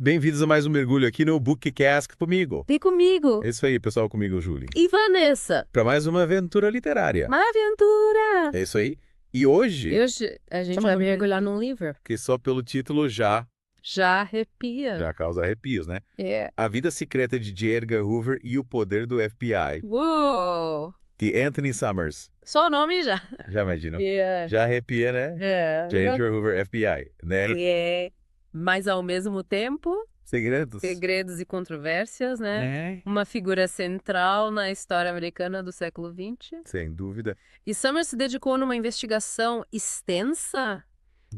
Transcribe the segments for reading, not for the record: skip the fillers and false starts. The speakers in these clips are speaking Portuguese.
Bem-vindos a mais um mergulho aqui no Bookcast comigo. Vem comigo. É isso aí, pessoal, comigo, Júlio. E Vanessa. Para mais uma aventura literária. Uma aventura. É isso aí. E hoje, Hoje a gente vai mergulhar num livro. que só pelo título já arrepia. causa arrepios, né? É. A Vida Secreta de J. Edgar Hoover e o Poder do FBI, Uou. de Anthony Summers. Só o nome já. Já imaginou? É. Já arrepia, né? J. Edgar Hoover, FBI, né? É. Mas ao mesmo tempo, Segredos. segredos e controvérsias, né? Né? Uma figura central na história americana do século XX. Sem dúvida. E Summers se dedicou numa investigação extensa,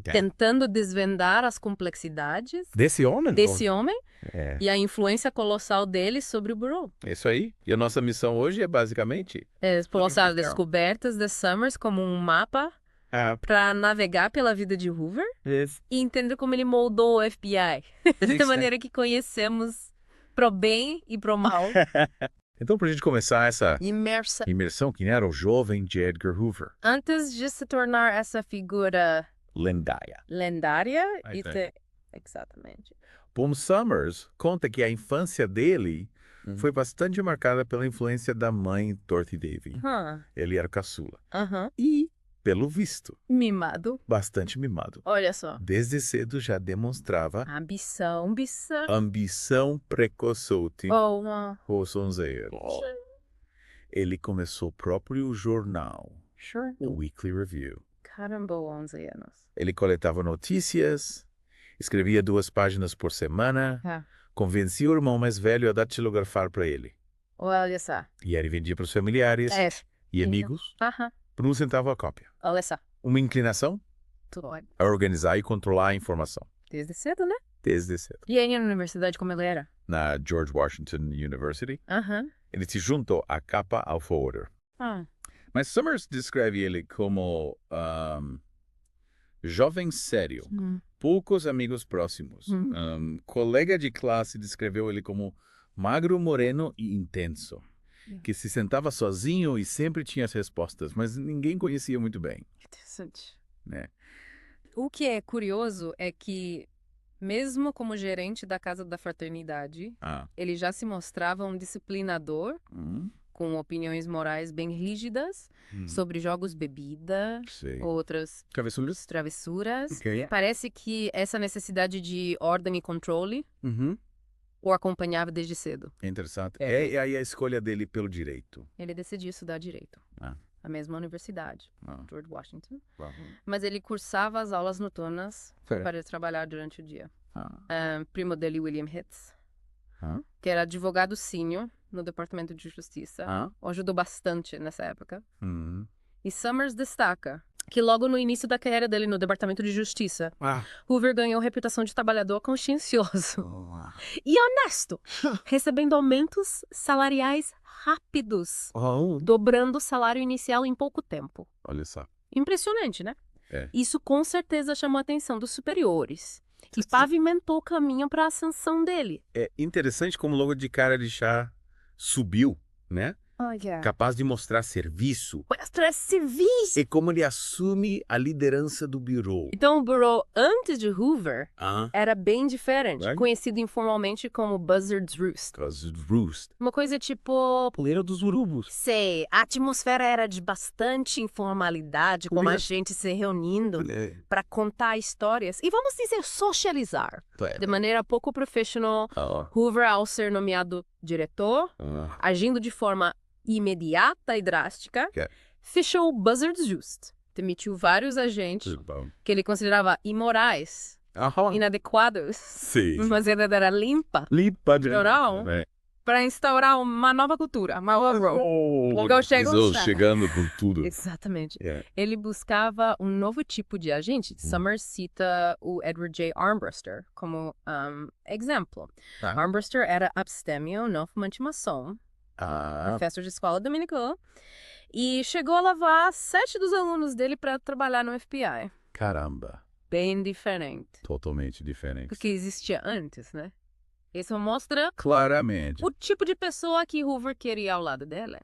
tentando desvendar as complexidades Desse homem? desse homem É. e a influência colossal dele sobre o Bureau. É isso aí. E a nossa missão hoje é basicamente... Explorar as descobertas de Summers como um mapa para navegar pela vida de Hoover e entender como ele moldou o FBI. Da maneira que conhecemos pro bem e pro mal. Então, pra gente começar essa Imersa. imersão, quem era o jovem J. Edgar Hoover? Antes de se tornar essa figura Lendária. lendária Aí e tem. ter... Exatamente. Paul Summers conta que a infância dele foi bastante marcada pela influência da mãe Dorothy Davy. Ele era caçula. E, pelo visto, Mimado. bastante mimado. Olha só. Desde cedo já demonstrava Ambição. ambição precocemente Oh, uma... roçonzeira. Ele começou o próprio jornal, Sure. o Weekly Review. Caramba, 11 anos. Ele coletava notícias, escrevia 2 páginas por semana, convencia o irmão mais velho a datilografar para ele. Olha só. E ele vendia para os familiares e amigos por 1 centavo a cópia. Olha só. Uma inclinação Tudo bem. a organizar e controlar a informação, Desde cedo, né? desde cedo. E aí na universidade como ele era? Na George Washington University, ele se juntou à Kappa Alpha Order. Mas Summers descreve ele como jovem sério, poucos amigos próximos. Colega de classe descreveu ele como magro, moreno e intenso, que se sentava sozinho e sempre tinha as respostas, mas ninguém conhecia muito bem. Interessante. Né? O que é curioso é que, mesmo como gerente da Casa da Fraternidade, ele já se mostrava um disciplinador, com opiniões morais bem rígidas sobre jogos, bebida, outras travessuras. Parece que essa necessidade de ordem e controle o acompanhava desde cedo. É interessante. É aí a escolha dele pelo direito. Ele decidiu estudar direito. A mesma universidade, George Washington. Mas ele cursava as aulas noturnas para trabalhar durante o dia. Primo dele, William Hitz, que era advogado sênior no Departamento de Justiça, ajudou bastante nessa época. E Summers destaca que logo no início da carreira dele no Departamento de Justiça, Hoover ganhou reputação de trabalhador consciencioso e honesto, recebendo aumentos salariais rápidos, dobrando o salário inicial em pouco tempo. Olha só. Impressionante, né? Isso com certeza chamou a atenção dos superiores e pavimentou o caminho para a ascensão dele. É interessante como logo de cara ele já subiu, né? Capaz de mostrar serviço. Mostrar serviço! E como ele assume a liderança do Bureau. Então o Bureau, antes de Hoover, era bem diferente. Conhecido informalmente como Buzzard's Roost. Uma coisa tipo... Poleira dos urubos. Sei, a atmosfera era de bastante informalidade, como a gente se reunindo para contar histórias e, vamos dizer, socializar. De maneira pouco profissional, Hoover, ao ser nomeado diretor, agindo de forma imediata e drástica, fechou o Buzzard's Roost. Demitiu vários agentes que ele considerava imorais, inadequados, uma verdadeira limpa geral, para instaurar uma nova cultura, uma nova chegando com tudo. Exatamente. Ele buscava um novo tipo de agente. Summers cita o Edward J. Armbruster como exemplo. Armbruster era abstêmio, não fumante maçom, professor de escola dominical, e chegou a levar 7 dos alunos dele para trabalhar no FBI. Caramba. Bem diferente. Totalmente diferente. Do que existia antes, né? Isso mostra claramente o tipo de pessoa que Hoover queria ao lado dela.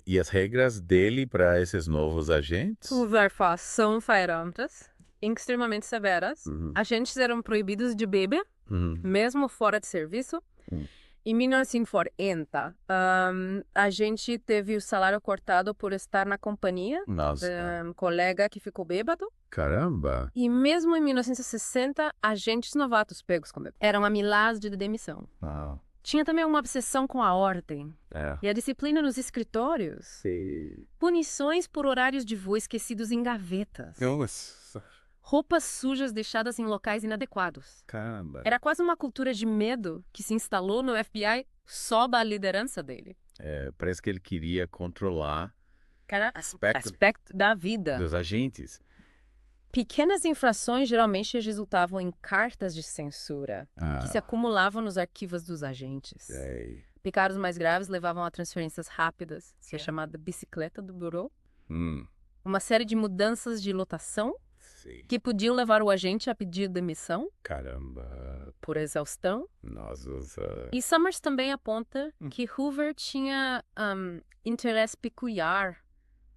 E as regras dele para esses novos agentes? Hoover faz são extremamente severas. Agentes eram proibidos de beber mesmo fora de serviço. Em 1940, a gente teve o salário cortado por estar na companhia de um colega que ficou bêbado. Caramba! E mesmo em 1960, agentes novatos pegos com bêbado eram ameaçados de demissão. Tinha também uma obsessão com a ordem e a disciplina nos escritórios. Sim. Punições por horários de voo esquecidos em gavetas. Nossa! Roupas sujas deixadas em locais inadequados. Caramba! Era quase uma cultura de medo que se instalou no FBI sob a liderança dele. Parece que ele queria controlar cada aspecto da vida dos agentes. Pequenas infrações geralmente resultavam em cartas de censura que se acumulavam nos arquivos dos agentes. Pecados mais graves levavam a transferências rápidas, que é chamada bicicleta do bureau. Uma série de mudanças de lotação que podiam levar o agente a pedir demissão. Caramba! Por exaustão. Nossa. E Summers também aponta que Hoover tinha interesse peculiar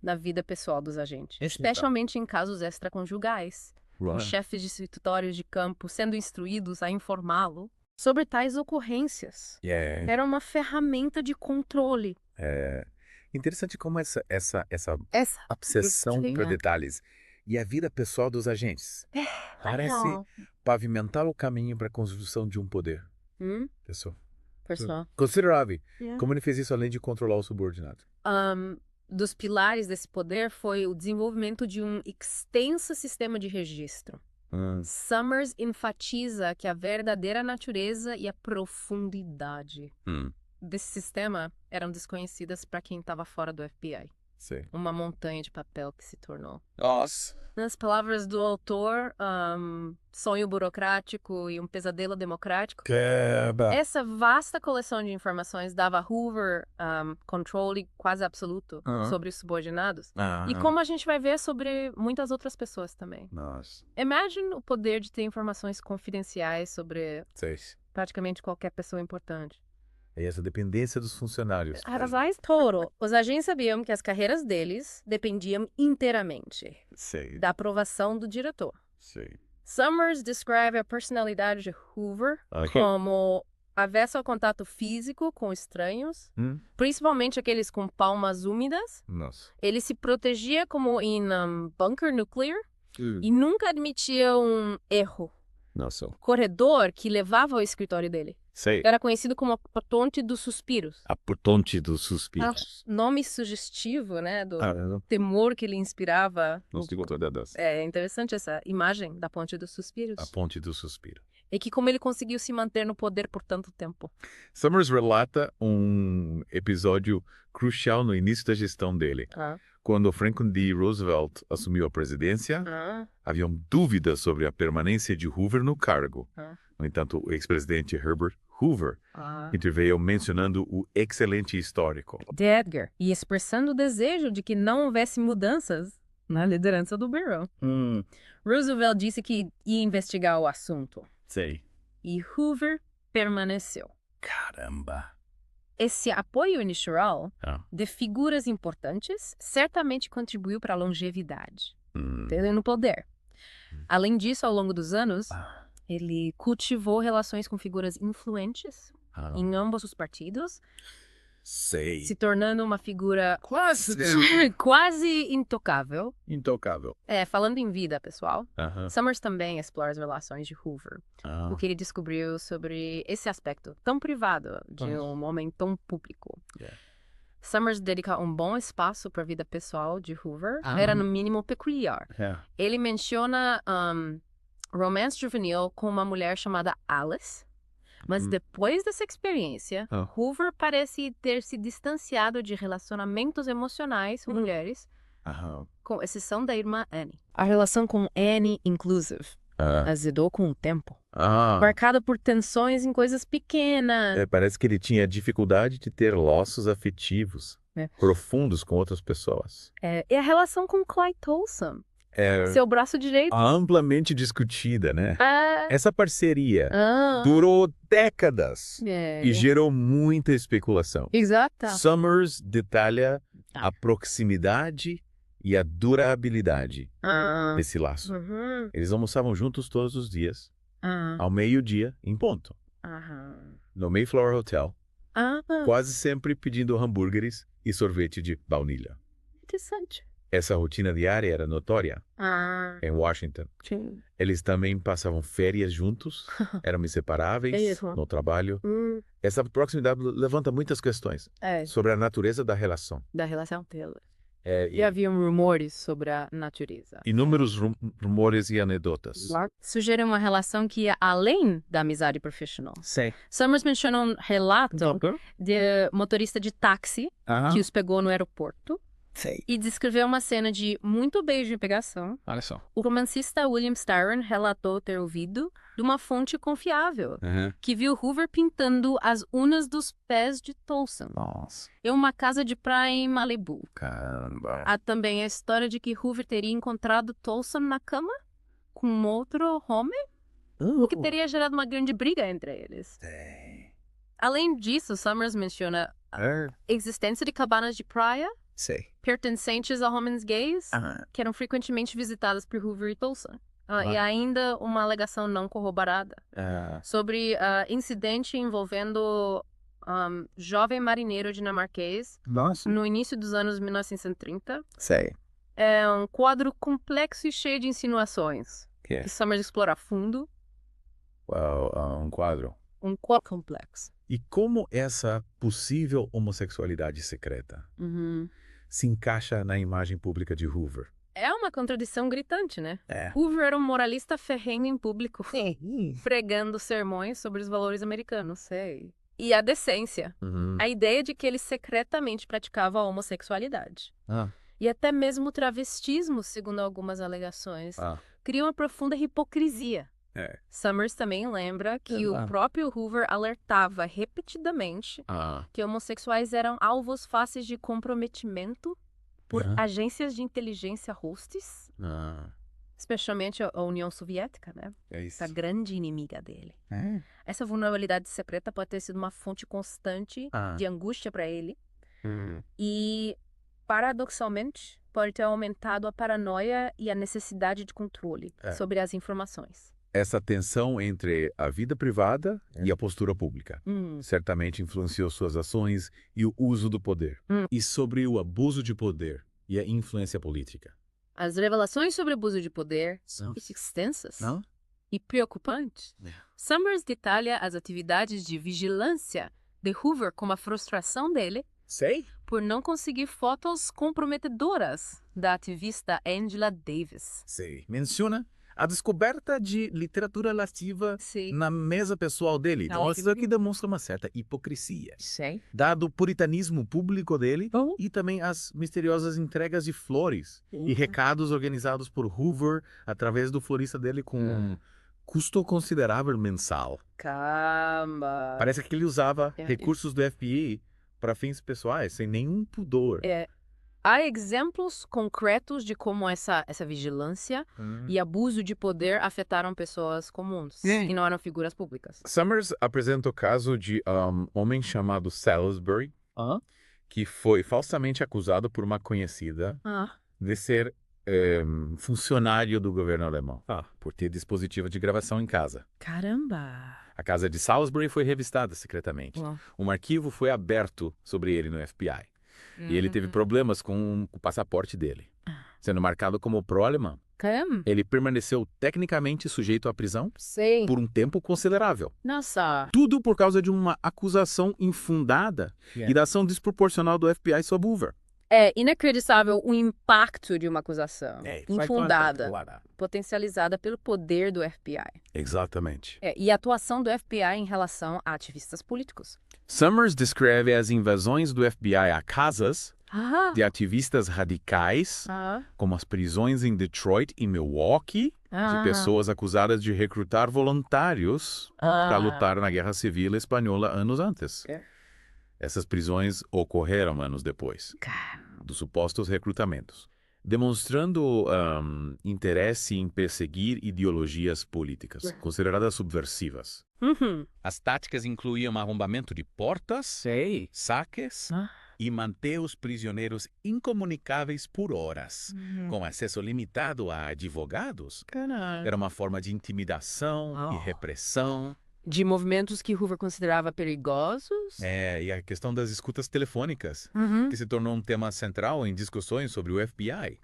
na vida pessoal dos agentes, especialmente em casos extraconjugais. Os chefes de escritórios de campo sendo instruídos a informá-lo sobre tais ocorrências. Era uma ferramenta de controle. Interessante como essa obsessão por detalhes e a vida pessoal dos agentes parece pavimentar o caminho para a construção de um poder pessoal considerável. Como ele fez isso além de controlar o subordinado? Dos pilares desse poder foi o desenvolvimento de um extenso sistema de registro. Summers enfatiza que a verdadeira natureza e a profundidade desse sistema eram desconhecidas para quem estava fora do FBI. Uma montanha de papel que se tornou. Nossa! Nas palavras do autor, sonho burocrático e um pesadelo democrático. Essa vasta coleção de informações dava a Hoover controle quase absoluto sobre os subordinados. E como a gente vai ver sobre muitas outras pessoas também. Imagine o poder de ter informações confidenciais sobre praticamente qualquer pessoa importante. E essa dependência dos funcionários. Os agentes sabiam que as carreiras deles dependiam inteiramente da aprovação do diretor. Summers descreve a personalidade de Hoover como avessa ao contato físico com estranhos, principalmente aqueles com palmas úmidas. Ele se protegia como em bunker nuclear e nunca admitia um erro. Corredor que levava ao escritório dele. Era conhecido como a Ponte dos Suspiros. A Ponte dos Suspiros. Nome sugestivo, né? Do temor que ele inspirava. É interessante essa imagem da Ponte dos Suspiros. A Ponte dos Suspiros. E que como ele conseguiu se manter no poder por tanto tempo. Summers relata um episódio crucial no início da gestão dele. Quando Franklin D. Roosevelt assumiu a presidência, haviam dúvidas sobre a permanência de Hoover no cargo. No entanto, o ex-presidente Herbert Hoover interveio mencionando o excelente histórico de Edgar e expressando o desejo de que não houvesse mudanças na liderança do Bureau. Roosevelt disse que ia investigar o assunto. E Hoover permaneceu. Caramba! Esse apoio inicial de figuras importantes certamente contribuiu para a longevidade dele no poder. Além disso, ao longo dos anos, ele cultivou relações com figuras influentes em ambos os partidos, se tornando uma figura quase intocável. Falando em vida, pessoal, Summers também explora as relações de Hoover. O que ele descobriu sobre esse aspecto tão privado de um homem tão público. Summers dedica um bom espaço para a vida pessoal de Hoover. Era, no mínimo, peculiar. Ele menciona romance juvenil com uma mulher chamada Alice. Mas depois dessa experiência, Hoover parece ter se distanciado de relacionamentos emocionais com mulheres, com exceção da irmã Annie. A relação com Annie, inclusive, azedou com o tempo. Marcada por tensões em coisas pequenas. Parece que ele tinha dificuldade de ter laços afetivos profundos com outras pessoas. E a relação com Clyde Tolson. Seu braço direito. Amplamente discutida, né? Essa parceria durou décadas e gerou muita especulação. Exato. Summers detalha a proximidade e a durabilidade desse laço. Eles almoçavam juntos todos os dias. ao meio-dia, em ponto. No Mayflower Hotel, quase sempre pedindo hambúrgueres e sorvete de baunilha. Interessante. Essa rotina diária era notória em Washington. Sim. Eles também passavam férias juntos, eram inseparáveis no trabalho. Essa proximidade levanta muitas questões sobre a natureza da relação. Da relação dela. E haviam rumores sobre a natureza. Inúmeros rumores e anedotas. Sugerem uma relação que ia além da amizade profissional. Sei. Summers menciona um relato de motorista de táxi que os pegou no aeroporto. Sei. E descreveu uma cena de muito beijo e pegação. Olha só. O romancista William Styron relatou ter ouvido de uma fonte confiável que viu Hoover pintando as unas dos pés de Tolson. Nossa. Em uma casa de praia em Malibu. Caramba. Há também a história de que Hoover teria encontrado Tolson na cama com outro homem, o que teria gerado uma grande briga entre eles. Sei. Além disso, Summers menciona a existência de cabanas de praia pertencentes a homens gays, que eram frequentemente visitadas por Hoover e Tolson. E ainda uma alegação não corroborada sobre incidente envolvendo jovem marinheiro dinamarquês no início dos anos 1930. Sei. É um quadro complexo e cheio de insinuações que Summers explora a fundo. Um quadro. Um quadro complexo. E como essa possível homossexualidade secreta se encaixa na imagem pública de Hoover? É uma contradição gritante, né? Hoover era um moralista ferrenho em público, pregando sermões sobre os valores americanos. E a decência. A ideia de que ele secretamente praticava a homossexualidade. E até mesmo o travestismo, segundo algumas alegações, cria uma profunda hipocrisia. Summers também lembra que o próprio Hoover alertava repetidamente que homossexuais eram alvos fáceis de comprometimento por agências de inteligência hostis, especialmente a União Soviética, né? Essa grande inimiga dele. Essa vulnerabilidade secreta pode ter sido uma fonte constante de angústia para ele e, paradoxalmente, pode ter aumentado a paranoia e a necessidade de controle sobre as informações. Essa tensão entre a vida privada e a postura pública certamente influenciou suas ações e o uso do poder. E sobre o abuso de poder e a influência política? As revelações sobre abuso de poder são extensas e preocupantes. Summers detalha as atividades de vigilância de Hoover como a frustração dele por não conseguir fotos comprometedoras da ativista Angela Davis. Menciona a descoberta de literatura lasciva na mesa pessoal dele. Isso aqui demonstra uma certa hipocrisia. Dado o puritanismo público dele e também as misteriosas entregas de flores e recados organizados por Hoover através do florista dele com um custo considerável mensal. Caramba! Parece que ele usava recursos do FBI para fins pessoais, sem nenhum pudor. Há exemplos concretos de como essa vigilância e abuso de poder afetaram pessoas comuns e não eram figuras públicas. Summers apresenta o caso de um homem chamado Salisbury, que foi falsamente acusado por uma conhecida de ser funcionário do governo alemão, por ter dispositivo de gravação em casa. Caramba! A casa de Salisbury foi revistada secretamente. Um arquivo foi aberto sobre ele no FBI. E ele teve problemas com o passaporte dele. Sendo marcado como pró-alemão. Ele permaneceu tecnicamente sujeito à prisão por um tempo considerável. Nossa! Tudo por causa de uma acusação infundada e da ação desproporcional do FBI sobre Hoover. É inacreditável o impacto de uma acusação infundada, potencializada pelo poder do FBI. Exatamente. E a atuação do FBI em relação a ativistas políticos. Summers descreve as invasões do FBI a casas de ativistas radicais, como as prisões em Detroit e Milwaukee, de pessoas acusadas de recrutar voluntários para lutar na Guerra Civil Espanhola anos antes. Essas prisões ocorreram anos depois dos supostos recrutamentos, demonstrando interesse em perseguir ideologias políticas consideradas subversivas. As táticas incluíam arrombamento de portas, saques, e manter os prisioneiros incomunicáveis por horas, com acesso limitado a advogados. Caralho. Era uma forma de intimidação e repressão. De movimentos que Hoover considerava perigosos. E a questão das escutas telefônicas, que se tornou um tema central em discussões sobre o FBI.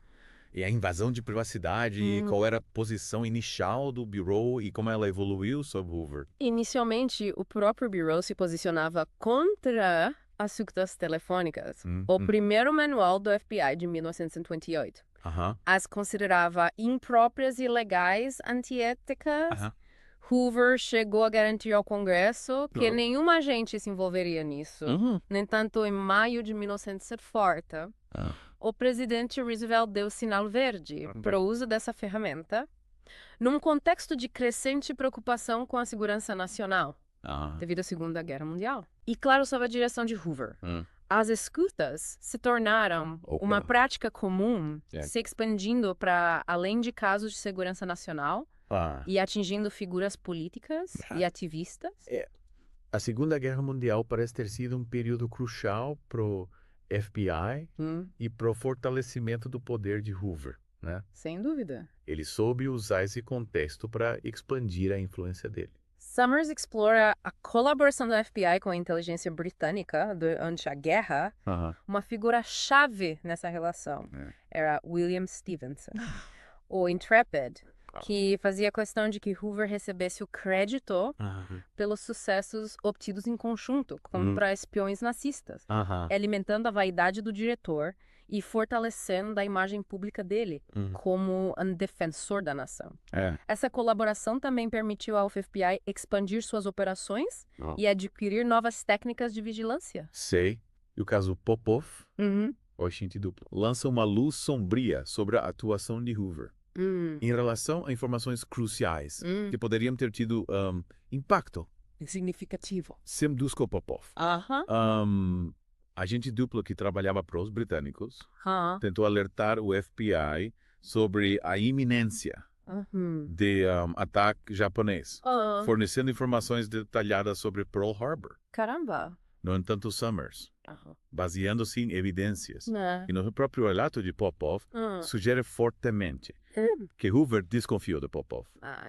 E a invasão de privacidade, qual era a posição inicial do Bureau e como ela evoluiu sob Hoover. Inicialmente, o próprio Bureau se posicionava contra as escutas telefônicas. O primeiro manual do FBI de 1958 as considerava impróprias e ilegais, antiéticas. Hoover chegou a garantir ao Congresso que nenhum agente se envolveria nisso. No entanto, em maio de 1940, o presidente Roosevelt deu sinal verde para o uso dessa ferramenta num contexto de crescente preocupação com a segurança nacional, devido à Segunda Guerra Mundial. E, claro, sob a direção de Hoover. As escutas se tornaram uma prática comum, se expandindo para além de casos de segurança nacional e atingindo figuras políticas e ativistas. A Segunda Guerra Mundial parece ter sido um período crucial para o FBI e para o fortalecimento do poder de Hoover, né? Sem dúvida. Ele soube usar esse contexto para expandir a influência dele. Summers explora a colaboração do FBI com a inteligência britânica durante a guerra. Uma figura-chave nessa relação era William Stevenson, o Intrepid, que fazia questão de que Hoover recebesse o crédito pelos sucessos obtidos em conjunto contra espiões nazistas, alimentando a vaidade do diretor e fortalecendo a imagem pública dele como um defensor da nação. Essa colaboração também permitiu ao FBI expandir suas operações e adquirir novas técnicas de vigilância. Sei. E o caso Popov, o agente duplo, lança uma luz sombria sobre a atuação de Hoover. Em relação a informações cruciais que poderiam ter tido impacto significativo. Semdusko Popov. Agente duplo que trabalhava para os britânicos tentou alertar o FBI sobre a iminência de ataque japonês, fornecendo informações detalhadas sobre Pearl Harbor. Caramba! No entanto, Summers, baseando-se em evidências e no próprio relato de Popov, sugere fortemente que Hoover desconfiou de Popov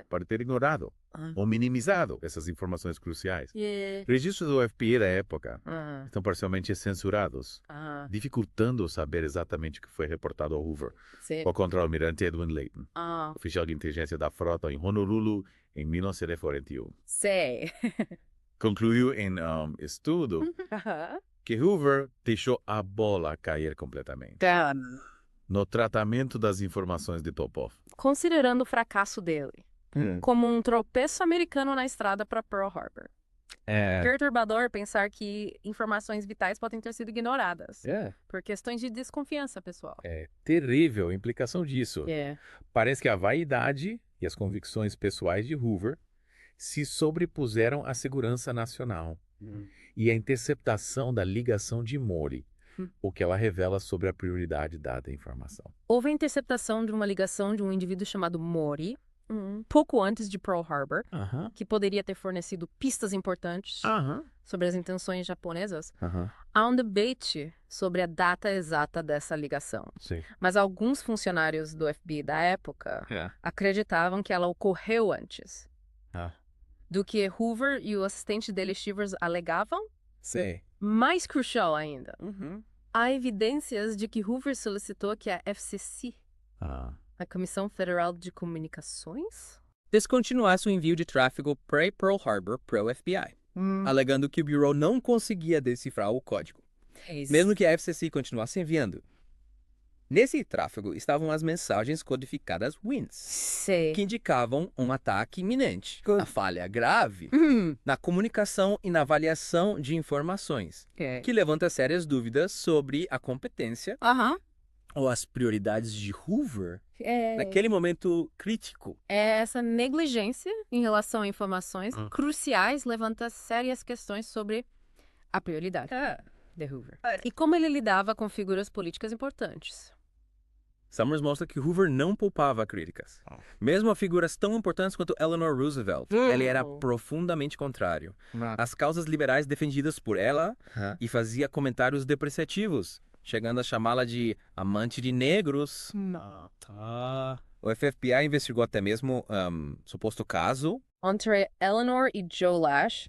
para ter ignorado ou minimizado essas informações cruciais. Registros do FBI da época estão parcialmente censurados, dificultando saber exatamente o que foi reportado ao Hoover. O contra-almirante Edwin Layton, oficial de inteligência da frota em Honolulu em 1941. Concluiu em estudo que Hoover deixou a bola cair completamente no tratamento das informações de Popov. Considerando o fracasso dele como um tropeço americano na estrada para Pearl Harbor. Perturbador pensar que informações vitais podem ter sido ignoradas por questões de desconfiança pessoal. É terrível a implicação disso. Parece que a vaidade e as convicções pessoais de Hoover se sobrepuseram à segurança nacional e à interceptação da ligação de Mori, o que ela revela sobre a prioridade dada à informação. Houve a interceptação de uma ligação de um indivíduo chamado Mori, pouco antes de Pearl Harbor, que poderia ter fornecido pistas importantes sobre as intenções japonesas. Há um debate sobre a data exata dessa ligação. Mas alguns funcionários do FBI da época acreditavam que ela ocorreu antes do que Hoover e o assistente dele, Shivers, alegavam. Mais crucial ainda, há evidências de que Hoover solicitou que a FCC, a Comissão Federal de Comunicações, descontinuasse o envio de tráfego pré-Pearl Harbor para o FBI, alegando que o Bureau não conseguia decifrar o código, mesmo que a FCC continuasse enviando. Nesse tráfego estavam as mensagens codificadas WINS, que indicavam um ataque iminente, a falha grave na comunicação e na avaliação de informações, que levanta sérias dúvidas sobre a competência ou as prioridades de Hoover naquele momento crítico. Essa negligência em relação a informações cruciais levanta sérias questões sobre a prioridade de Hoover. E como ele lidava com figuras políticas importantes. Summers mostra que Hoover não poupava críticas. Mesmo a figuras tão importantes quanto Eleanor Roosevelt, ele era profundamente contrário às causas liberais defendidas por ela e fazia comentários depreciativos, chegando a chamá-la de amante de negros. O FBI investigou até mesmo suposto caso entre Eleanor e Joe Lash,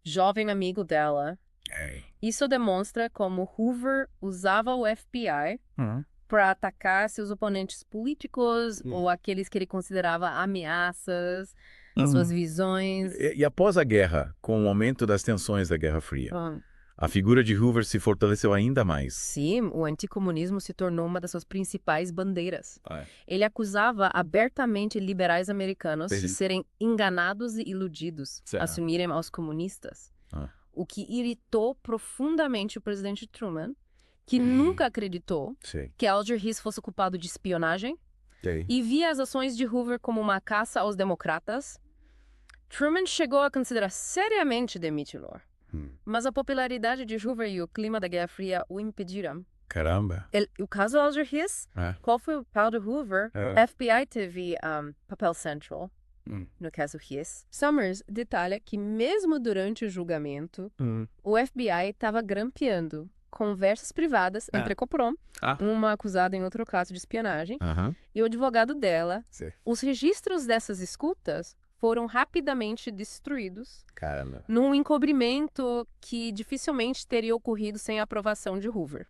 jovem amigo dela. Isso demonstra como Hoover usava o FBI para atacar seus oponentes políticos ou aqueles que ele considerava ameaças, suas visões. E após a guerra, com o aumento das tensões da Guerra Fria, a figura de Hoover se fortaleceu ainda mais. Sim, o anticomunismo se tornou uma das suas principais bandeiras. Ele acusava abertamente liberais americanos de serem enganados e iludidos a se unirem aos comunistas, o que irritou profundamente o presidente Truman, que nunca acreditou que Alger Hiss fosse culpado de espionagem e via as ações de Hoover como uma caça aos democratas. Truman chegou a considerar seriamente demitir-lo. Mas a popularidade de Hoover e o clima da Guerra Fria o impediram. Caramba! O caso Alger Hiss, qual foi o papel de Hoover? FBI teve papel central no caso Hiss. Summers detalha que mesmo durante o julgamento, o FBI estava grampeando conversas privadas entre Copron, uma acusada em outro caso de espionagem, e o advogado dela. Os registros dessas escutas foram rapidamente destruídos num encobrimento que dificilmente teria ocorrido sem a aprovação de Hoover.